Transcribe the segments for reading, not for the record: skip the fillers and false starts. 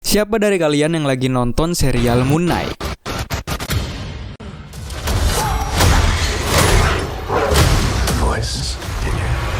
Siapa dari kalian yang lagi nonton serial Moon Knight? Voices in your head.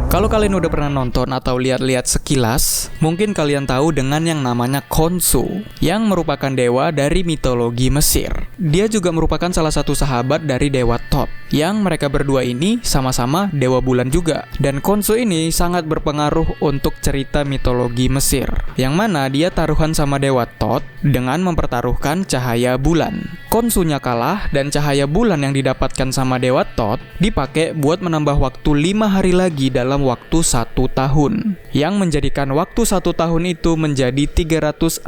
Kalau kalian udah pernah nonton atau lihat-lihat sekilas, mungkin kalian tahu dengan yang namanya Khonsu, yang merupakan dewa dari mitologi Mesir. Dia juga merupakan salah satu sahabat dari dewa Thoth, yang mereka berdua ini sama-sama dewa bulan juga. Dan Khonsu ini sangat berpengaruh untuk cerita mitologi Mesir, yang mana dia taruhan sama dewa Thoth dengan mempertaruhkan cahaya bulan. Khonsunya kalah dan cahaya bulan yang didapatkan sama dewa Thoth dipakai buat menambah waktu 5 hari lagi dalam waktu 1 tahun, yang menjadikan waktu 1 tahun itu menjadi 365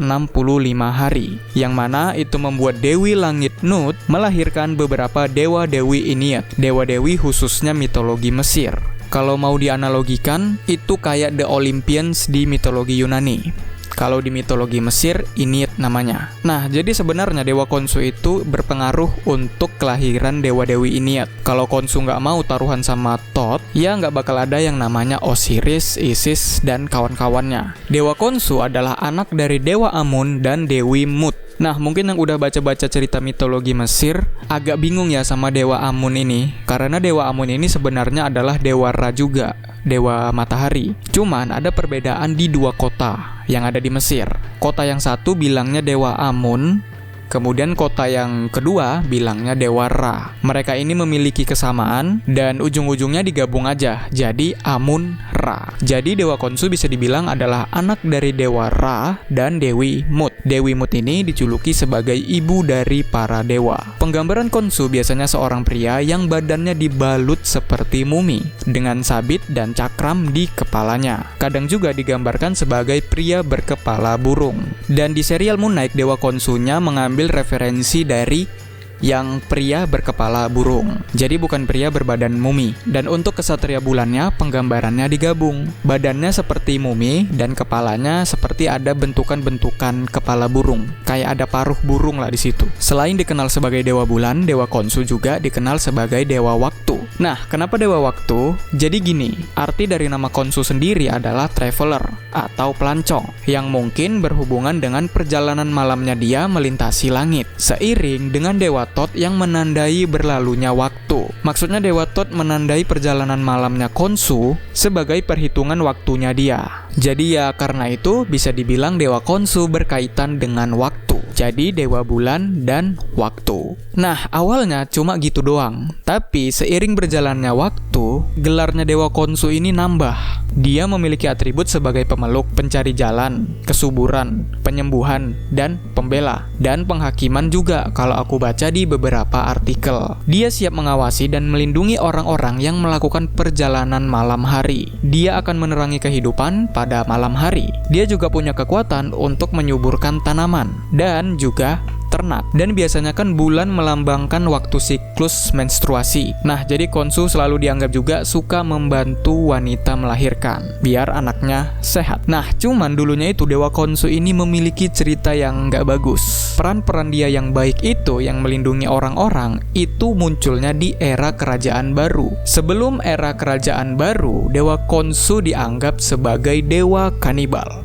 hari, yang mana itu membuat Dewi Langit Nut melahirkan beberapa dewa-dewi Ennead, dewa-dewi khususnya mitologi Mesir. Kalau mau dianalogikan, itu kayak The Olympians di mitologi Yunani. Kalau di mitologi Mesir, Ennead namanya. Nah, jadi sebenarnya Dewa Khonsu itu berpengaruh untuk kelahiran dewa-dewi Ennead. Kalau Khonsu nggak mau taruhan sama Thoth, ya nggak bakal ada yang namanya Osiris, Isis, dan kawan-kawannya. Dewa Khonsu adalah anak dari Dewa Amun dan Dewi Mut. Nah, mungkin yang udah baca-baca cerita mitologi Mesir agak bingung ya sama Dewa Amun ini, karena Dewa Amun ini sebenarnya adalah Dewa Ra juga, Dewa Matahari. Cuman ada perbedaan di 2 kota yang ada di Mesir. Kota yang satu bilangnya Dewa Amun, kemudian kota yang kedua bilangnya Dewa Ra. Mereka ini memiliki kesamaan dan ujung-ujungnya digabung aja jadi Amun Ra. Jadi Dewa Khonsu bisa dibilang adalah anak dari Dewa Ra dan Dewi Mut. Dewi Mut ini dijuluki sebagai ibu dari para dewa. Penggambaran Khonsu biasanya seorang pria yang badannya dibalut seperti mumi dengan sabit dan cakram di kepalanya. Kadang juga digambarkan sebagai pria berkepala burung. Dan di serial Moon Knight, Dewa Khonsunya mengambil referensi dari yang pria berkepala burung. Jadi bukan pria berbadan mumi. Dan untuk kesatria bulannya, penggambarannya digabung. Badannya seperti mumi dan kepalanya seperti ada bentukan-bentukan kepala burung. Kayak ada paruh burung lah di situ. Selain dikenal sebagai dewa bulan, Dewa Khonsu juga dikenal sebagai dewa waktu. Nah, kenapa dewa waktu? Jadi gini, arti dari nama Khonsu sendiri adalah traveler atau pelancong, yang mungkin berhubungan dengan perjalanan malamnya dia melintasi langit, seiring dengan dewa Thoth yang menandai berlalunya waktu. Maksudnya Dewa Thoth menandai perjalanan malamnya Khonsu sebagai perhitungan waktunya dia. Jadi ya karena itu bisa dibilang Dewa Khonsu berkaitan dengan waktu. Jadi dewa bulan dan waktu. Nah, awalnya cuma gitu doang. Tapi seiring berjalannya waktu, gelarnya Dewa Khonsu ini nambah. Dia memiliki atribut sebagai pemeluk, pencari jalan, kesuburan, penyembuhan, dan pembela. Dan penghakiman juga kalau aku baca di beberapa artikel. Dia siap mengawasi dan melindungi orang-orang yang melakukan perjalanan malam hari. Dia akan menerangi kehidupan pada malam hari. Dia juga punya kekuatan untuk menyuburkan tanaman dan juga ternak. Dan biasanya kan bulan melambangkan waktu siklus menstruasi. Nah, jadi Khonsu selalu dianggap juga suka membantu wanita melahirkan biar anaknya sehat. Nah, cuman dulunya itu Dewa Khonsu ini memiliki cerita yang nggak bagus. Peran-peran dia yang baik itu, yang melindungi orang-orang, itu munculnya di era kerajaan baru. Sebelum era kerajaan baru, Dewa Khonsu dianggap sebagai dewa kanibal.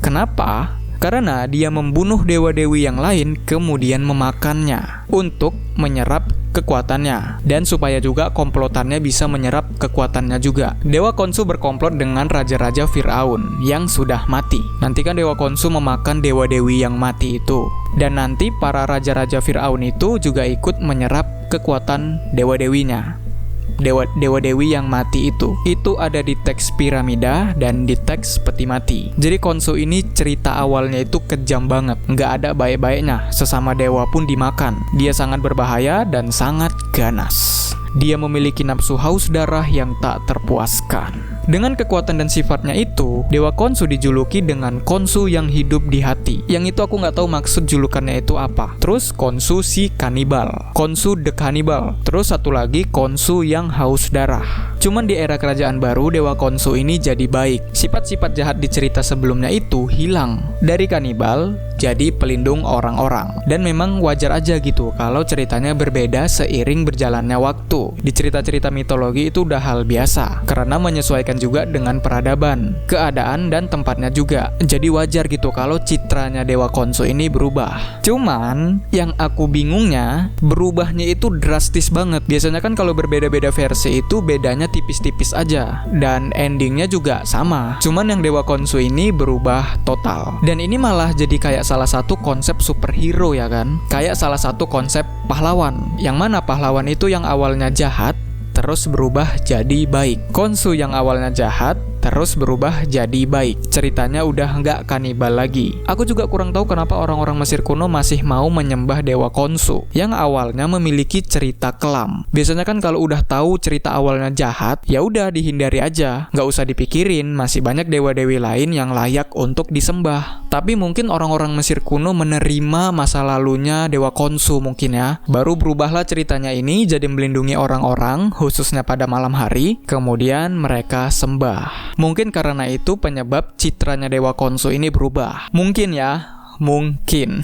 Kenapa? Karena dia membunuh dewa-dewi yang lain kemudian memakannya untuk menyerap kekuatannya, dan supaya juga komplotannya bisa menyerap kekuatannya juga. Dewa Khonsu berkomplot dengan raja-raja Firaun yang sudah mati. Nanti kan Dewa Khonsu memakan dewa-dewi yang mati itu, dan nanti para raja-raja Firaun itu juga ikut menyerap kekuatan dewa-dewinya. Dewa-dewi yang mati itu ada di teks Piramida dan di teks Peti Mati. Jadi Khonsu ini cerita awalnya itu kejam banget, nggak ada baik-baiknya, sesama dewa pun dimakan. Dia sangat berbahaya dan sangat ganas. Dia memiliki nafsu haus darah yang tak terpuaskan. Dengan kekuatan dan sifatnya itu, Dewa Khonsu dijuluki dengan Khonsu yang hidup di hati. Yang itu aku nggak tahu maksud julukannya itu apa. Terus Khonsu si kanibal, Khonsu the Cannibal. Terus satu lagi Khonsu yang haus darah. Cuman di era kerajaan baru, Dewa Khonsu ini jadi baik. Sifat-sifat jahat di cerita sebelumnya itu hilang. Dari kanibal jadi pelindung orang-orang. Dan memang wajar aja gitu kalau ceritanya berbeda seiring berjalannya waktu. Di cerita-cerita mitologi itu udah hal biasa, karena menyesuaikan juga dengan peradaban, keadaan, dan tempatnya juga. Jadi wajar gitu kalau citranya Dewa Khonsu ini berubah. Cuman, yang aku bingungnya, berubahnya itu drastis banget. Biasanya kan kalau berbeda-beda versi itu bedanya tipis-tipis aja, dan endingnya juga sama. Cuman yang Dewa Khonsu ini berubah total. Dan ini malah jadi kayak salah satu konsep superhero ya kan? Kayak salah satu konsep pahlawan. Yang mana pahlawan itu yang awalnya jahat, terus berubah jadi baik. Khonsu yang awalnya jahat, terus berubah jadi baik. Ceritanya udah nggak kanibal lagi. Aku juga kurang tahu kenapa orang-orang Mesir kuno masih mau menyembah Dewa Khonsu yang awalnya memiliki cerita kelam. Biasanya kan kalau udah tahu cerita awalnya jahat, ya udah dihindari aja, nggak usah dipikirin. Masih banyak dewa-dewi lain yang layak untuk disembah. Tapi mungkin orang-orang Mesir kuno menerima masa lalunya Dewa Khonsu mungkin ya. Baru berubahlah ceritanya ini jadi melindungi orang-orang, khususnya pada malam hari. Kemudian mereka sembah. Mungkin karena itu penyebab citranya Dewa Khonsu ini berubah. Mungkin ya, mungkin.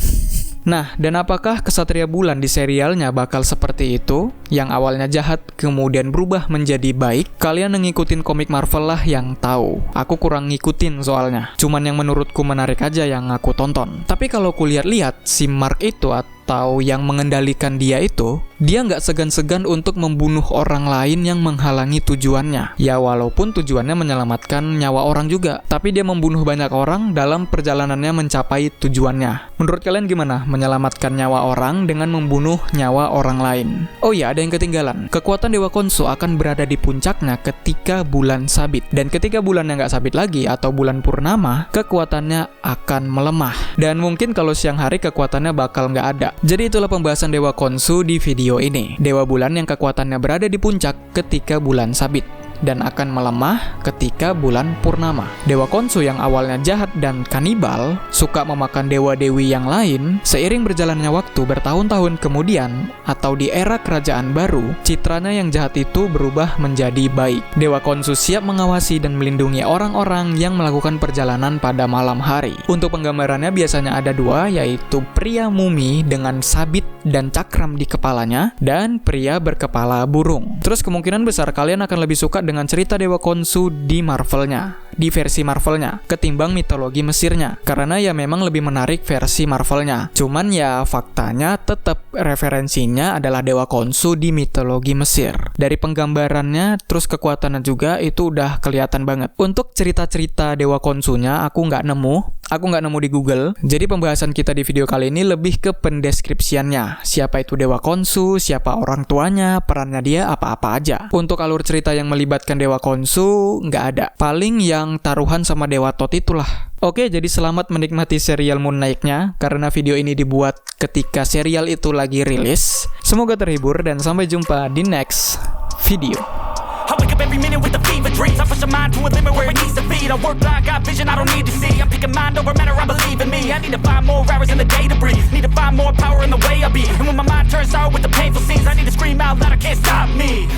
Nah, dan apakah Ksatria Bulan di serialnya bakal seperti itu? Yang awalnya jahat, kemudian berubah menjadi baik? Kalian yang ngikutin komik Marvel lah yang tahu. Aku kurang ngikutin soalnya. Cuman yang menurutku menarik aja yang aku tonton. Tapi kalau kulihat-lihat, si Mark itu atau yang mengendalikan dia itu, dia nggak segan-segan untuk membunuh orang lain yang menghalangi tujuannya. Ya walaupun tujuannya menyelamatkan nyawa orang juga, tapi dia membunuh banyak orang dalam perjalanannya mencapai tujuannya. Menurut kalian gimana menyelamatkan nyawa orang dengan membunuh nyawa orang lain? Oh iya, ada yang ketinggalan. Kekuatan Dewa Khonsu akan berada di puncaknya ketika bulan sabit. Dan ketika bulannya nggak sabit lagi atau bulan purnama, kekuatannya akan melemah. Dan mungkin kalau siang hari kekuatannya bakal nggak ada. Jadi itulah pembahasan Dewa Khonsu di video ini. Dewa bulan yang kekuatannya berada di puncak ketika bulan sabit dan akan melemah ketika bulan purnama. Dewa Khonsu yang awalnya jahat dan kanibal, suka memakan dewa-dewi yang lain, seiring berjalannya waktu bertahun-tahun kemudian, atau di era kerajaan baru, citranya yang jahat itu berubah menjadi baik. Dewa Khonsu siap mengawasi dan melindungi orang-orang yang melakukan perjalanan pada malam hari. Untuk penggambarannya biasanya ada dua, yaitu pria mumi dengan sabit dan cakram di kepalanya, dan pria berkepala burung. Terus kemungkinan besar kalian akan lebih suka dengan cerita Dewa Khonsu di Marvelnya, di versi Marvelnya, ketimbang mitologi Mesirnya, karena ya memang lebih menarik versi Marvelnya. Cuman ya faktanya tetap referensinya adalah Dewa Khonsu di mitologi Mesir. Dari penggambarannya, terus kekuatannya juga itu udah kelihatan banget. Untuk cerita-cerita Dewa Khonsunya aku nggak nemu di Google. Jadi pembahasan kita di video kali ini lebih ke pendeskripsiannya. Siapa itu Dewa Khonsu, siapa orang tuanya, perannya dia apa-apa aja. Untuk alur cerita yang melibatkan Dewa Khonsu nggak ada. Paling yang taruhan sama Dewa Thoth itulah. Oke, jadi selamat menikmati serial Moon Knight-nya, karena video ini dibuat ketika serial itu lagi rilis. Semoga terhibur dan sampai jumpa di next video. I wake up every minute with the fever dreams. I push my mind to a limit where it needs to be. I work blind, got vision I don't need to see. I'm picking mind over matter, I believe in me. I need to find more hours in the day to breathe. Need to find more power in the way I be. And when my mind turns sour with the painful scenes, I need to scream out loud, I can't stop me.